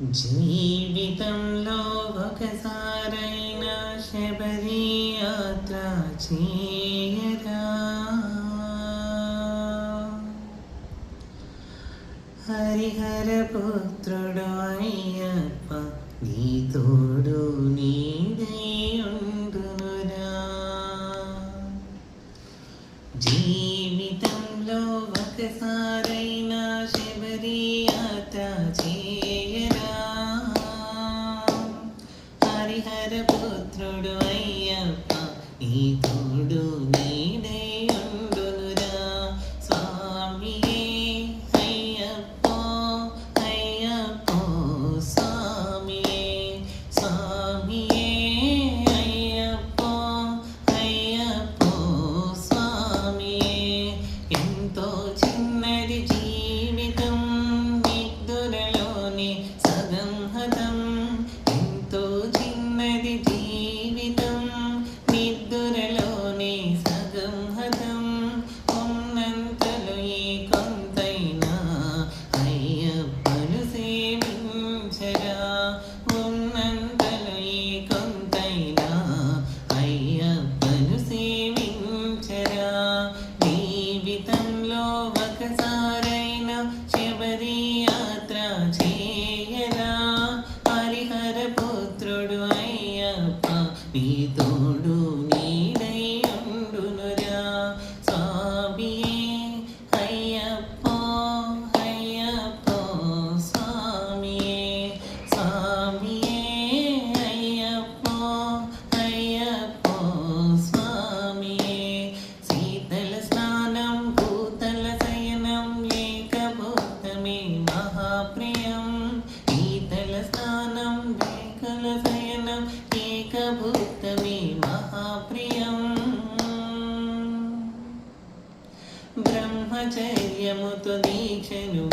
జీవితంలో ఒకసారైనా శబరి యాత్ర చేయరా. హరిహర పుత్రుడు అయ్యప్ప నీ తోడు నీడై ఉండునురా. జీవితంలో ఒకసారైనా శబరి యాత్ర చేయరా. హరిహర పుత్రుడు అయ్యప్ప నీ తోడు నీడై ఉండునురా. స్వామియే అయ్యప్పో అయ్యప్పో స్వామియే స్వామియే అయ్యప్పో అయ్యప్పో స్వామియే. ఎంతో చిన్నది జీవితం నిద్దురలోనే సగం హతం. ఎంతో చిన్నది జీవితం నిద్దురలోనే సగం హతం. ఉన్నంతలో ఏ కొంతైనా అయ్యప్పను సేవించరా. ఉన్నంతలో ఏ కొంతైనా అయ్యప్పను సేవించరా. జీవితంలో ఒకసారైనా శబరి యాత్ర చేయరా. హరిహర పుత్రుడు అయ్యప్ప నీ తోడు నీడై ఉండునురా. స్వామియే అయ్యప్పో అయ్యప్పో స్వామియే స్వామియే అయ్యప్పో అయ్యప్పో స్వామియే. శీతల స్నానం భూతల శయనం ఏకభూతమే మహాప్రియం. శీతల స్నానం ఏకల శయనం ఏకభూతమే మహాప్రియం. బ్రహ్మచర్యముతో దీక్షను